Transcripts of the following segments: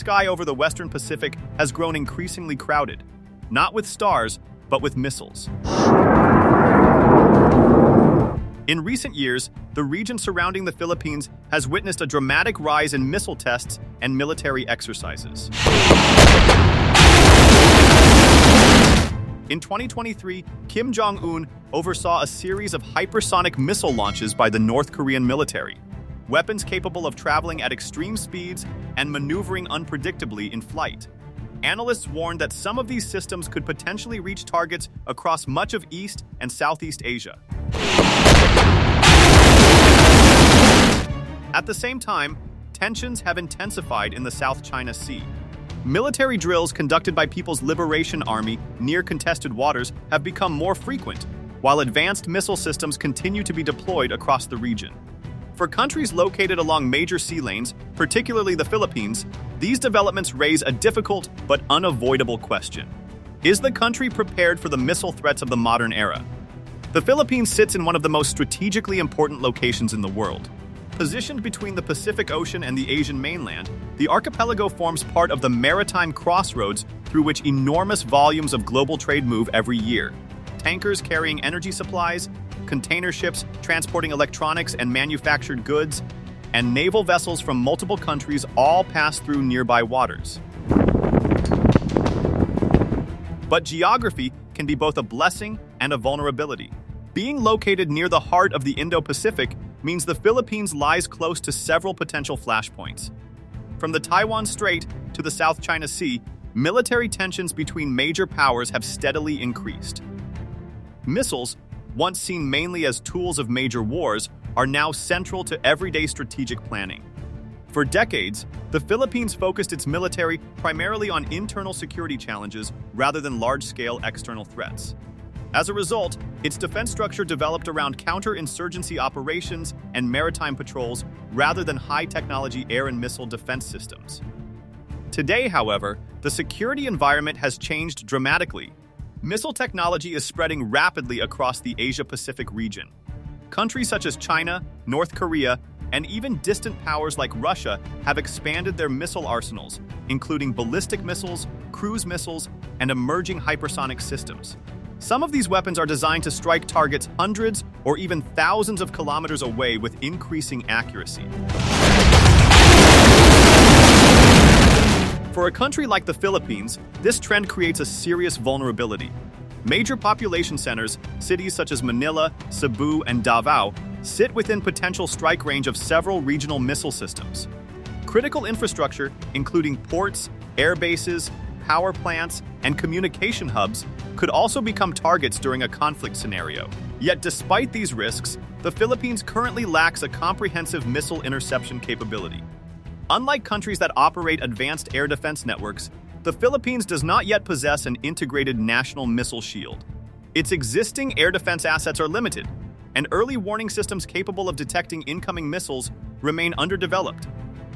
sky over the Western Pacific has grown increasingly crowded, not with stars, but with missiles. In recent years, the region surrounding the Philippines has witnessed a dramatic rise in missile tests and military exercises. In 2023, Kim Jong-un oversaw a series of hypersonic missile launches by the North Korean military, weapons capable of traveling at extreme speeds and maneuvering unpredictably in flight. Analysts warned that some of these systems could potentially reach targets across much of East and Southeast Asia. At the same time, tensions have intensified in the South China Sea. Military drills conducted by People's Liberation Army near contested waters have become more frequent, while advanced missile systems continue to be deployed across the region. For countries located along major sea lanes, particularly the Philippines, these developments raise a difficult but unavoidable question. Is the country prepared for the missile threats of the modern era? The Philippines sits in one of the most strategically important locations in the world. Positioned between the Pacific Ocean and the Asian mainland, the archipelago forms part of the maritime crossroads through which enormous volumes of global trade move every year. Tankers carrying energy supplies, container ships transporting electronics and manufactured goods, and naval vessels from multiple countries all pass through nearby waters. But geography can be both a blessing and a vulnerability. Being located near the heart of the Indo-Pacific means the Philippines lies close to several potential flashpoints. From the Taiwan Strait to the South China Sea, military tensions between major powers have steadily increased. Missiles, once seen mainly as tools of major wars, are now central to everyday strategic planning. For decades, the Philippines focused its military primarily on internal security challenges rather than large-scale external threats. As a result, its defense structure developed around counter-insurgency operations and maritime patrols rather than high-technology air and missile defense systems. Today, however, the security environment has changed dramatically. Missile technology is spreading rapidly across the Asia-Pacific region. Countries such as China, North Korea, and even distant powers like Russia have expanded their missile arsenals, including ballistic missiles, cruise missiles, and emerging hypersonic systems. Some of these weapons are designed to strike targets hundreds or even thousands of kilometers away with increasing accuracy. For a country like the Philippines, this trend creates a serious vulnerability. Major population centers, cities such as Manila, Cebu, and Davao, sit within potential strike range of several regional missile systems. Critical infrastructure, including ports, air bases, power plants, and communication hubs, could also become targets during a conflict scenario. Yet despite these risks, the Philippines currently lacks a comprehensive missile interception capability. Unlike countries that operate advanced air defense networks, the Philippines does not yet possess an integrated national missile shield. Its existing air defense assets are limited, and early warning systems capable of detecting incoming missiles remain underdeveloped.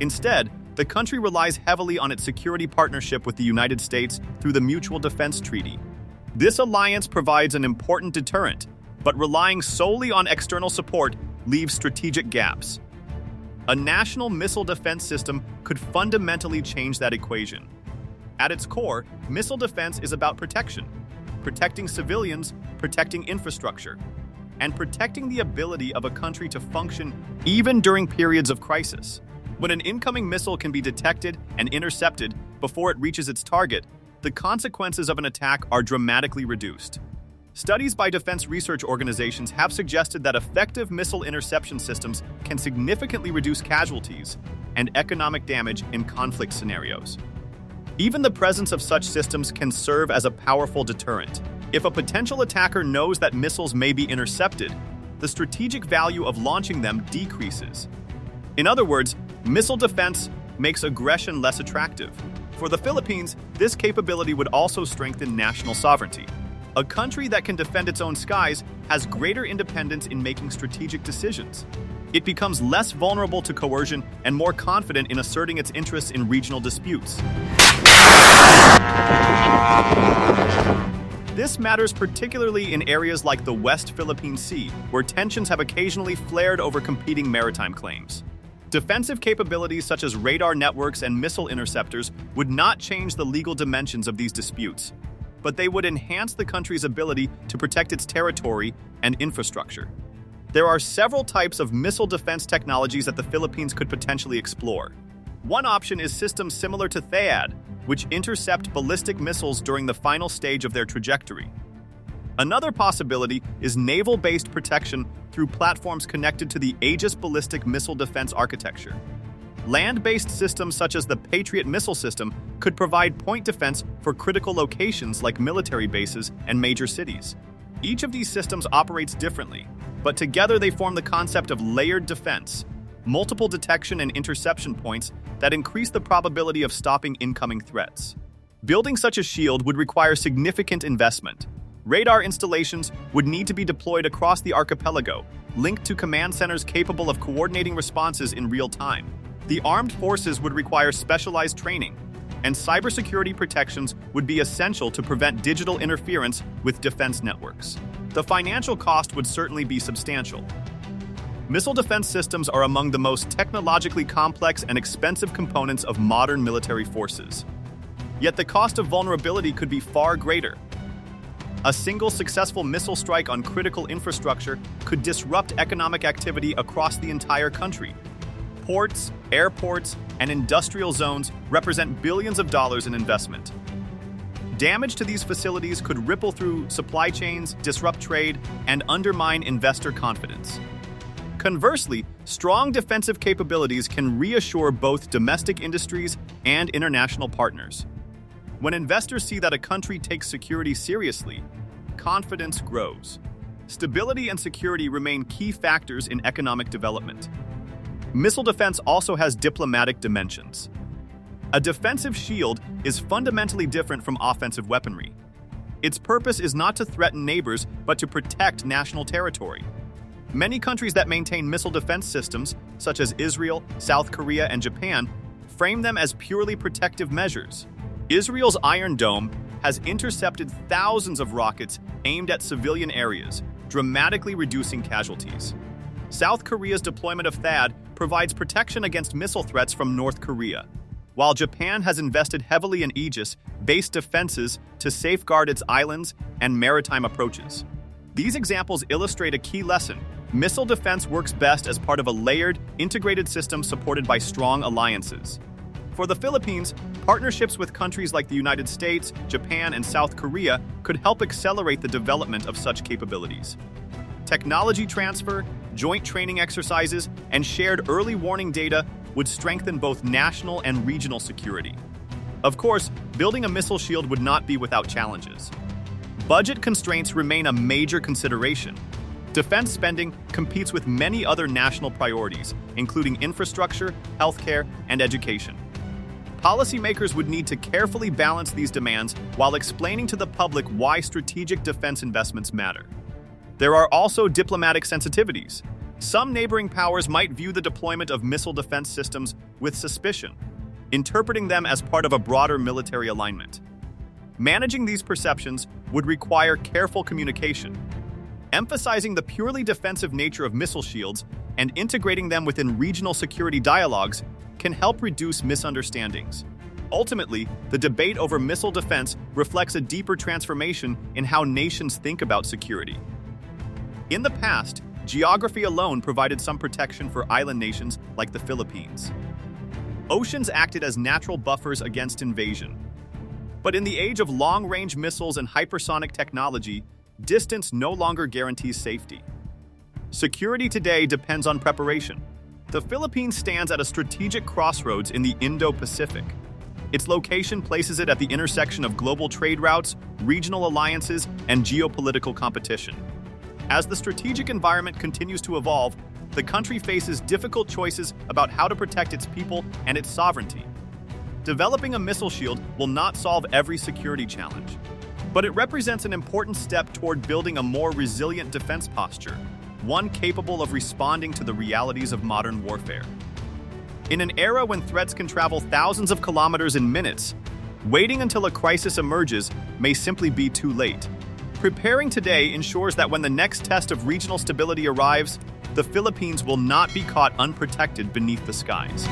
Instead, the country relies heavily on its security partnership with the United States through the Mutual Defense Treaty. This alliance provides an important deterrent, but relying solely on external support leaves strategic gaps. A national missile defense system could fundamentally change that equation. At its core, missile defense is about protection, protecting civilians, protecting infrastructure, and protecting the ability of a country to function even during periods of crisis. When an incoming missile can be detected and intercepted before it reaches its target, the consequences of an attack are dramatically reduced. Studies by defense research organizations have suggested that effective missile interception systems can significantly reduce casualties and economic damage in conflict scenarios. Even the presence of such systems can serve as a powerful deterrent. If a potential attacker knows that missiles may be intercepted, the strategic value of launching them decreases. In other words, missile defense makes aggression less attractive. For the Philippines, this capability would also strengthen national sovereignty. A country that can defend its own skies has greater independence in making strategic decisions. It becomes less vulnerable to coercion and more confident in asserting its interests in regional disputes. This matters particularly in areas like the West Philippine Sea, where tensions have occasionally flared over competing maritime claims. Defensive capabilities such as radar networks and missile interceptors would not change the legal dimensions of these disputes, but they would enhance the country's ability to protect its territory and infrastructure. There are several types of missile defense technologies that the Philippines could potentially explore. One option is systems similar to THAAD, which intercept ballistic missiles during the final stage of their trajectory. Another possibility is naval-based protection through platforms connected to the Aegis ballistic missile defense architecture. Land-based systems such as the Patriot missile system could provide point defense for critical locations like military bases and major cities. Each of these systems operates differently, but together they form the concept of layered defense, multiple detection and interception points that increase the probability of stopping incoming threats. Building such a shield would require significant investment. Radar installations would need to be deployed across the archipelago, linked to command centers capable of coordinating responses in real time. The armed forces would require specialized training, and cybersecurity protections would be essential to prevent digital interference with defense networks. The financial cost would certainly be substantial. Missile defense systems are among the most technologically complex and expensive components of modern military forces. Yet the cost of vulnerability could be far greater. A single successful missile strike on critical infrastructure could disrupt economic activity across the entire country. Ports, airports, and industrial zones represent billions of dollars in investment. Damage to these facilities could ripple through supply chains, disrupt trade, and undermine investor confidence. Conversely, strong defensive capabilities can reassure both domestic industries and international partners. When investors see that a country takes security seriously, confidence grows. Stability and security remain key factors in economic development. Missile defense also has diplomatic dimensions. A defensive shield is fundamentally different from offensive weaponry. Its purpose is not to threaten neighbors, but to protect national territory. Many countries that maintain missile defense systems, such as Israel, South Korea, and Japan, frame them as purely protective measures. Israel's Iron Dome has intercepted thousands of rockets aimed at civilian areas, dramatically reducing casualties. South Korea's deployment of THAAD provides protection against missile threats from North Korea, while Japan has invested heavily in Aegis-based defenses to safeguard its islands and maritime approaches. These examples illustrate a key lesson. Missile defense works best as part of a layered, integrated system supported by strong alliances. For the Philippines, partnerships with countries like the United States, Japan, and South Korea could help accelerate the development of such capabilities. Technology transfer, joint training exercises, and shared early warning data would strengthen both national and regional security. Of course, building a missile shield would not be without challenges. Budget constraints remain a major consideration. Defense spending competes with many other national priorities, including infrastructure, healthcare, and education. Policymakers would need to carefully balance these demands while explaining to the public why strategic defense investments matter. There are also diplomatic sensitivities. Some neighboring powers might view the deployment of missile defense systems with suspicion, interpreting them as part of a broader military alignment. Managing these perceptions would require careful communication. Emphasizing the purely defensive nature of missile shields and integrating them within regional security dialogues can help reduce misunderstandings. Ultimately, the debate over missile defense reflects a deeper transformation in how nations think about security. In the past, geography alone provided some protection for island nations like the Philippines. Oceans acted as natural buffers against invasion. But in the age of long-range missiles and hypersonic technology, distance no longer guarantees safety. Security today depends on preparation. The Philippines stands at a strategic crossroads in the Indo-Pacific. Its location places it at the intersection of global trade routes, regional alliances, and geopolitical competition. As the strategic environment continues to evolve, the country faces difficult choices about how to protect its people and its sovereignty. Developing a missile shield will not solve every security challenge, but it represents an important step toward building a more resilient defense posture, one capable of responding to the realities of modern warfare. In an era when threats can travel thousands of kilometers in minutes, waiting until a crisis emerges may simply be too late. Preparing today ensures that when the next test of regional stability arrives, the Philippines will not be caught unprotected beneath the skies.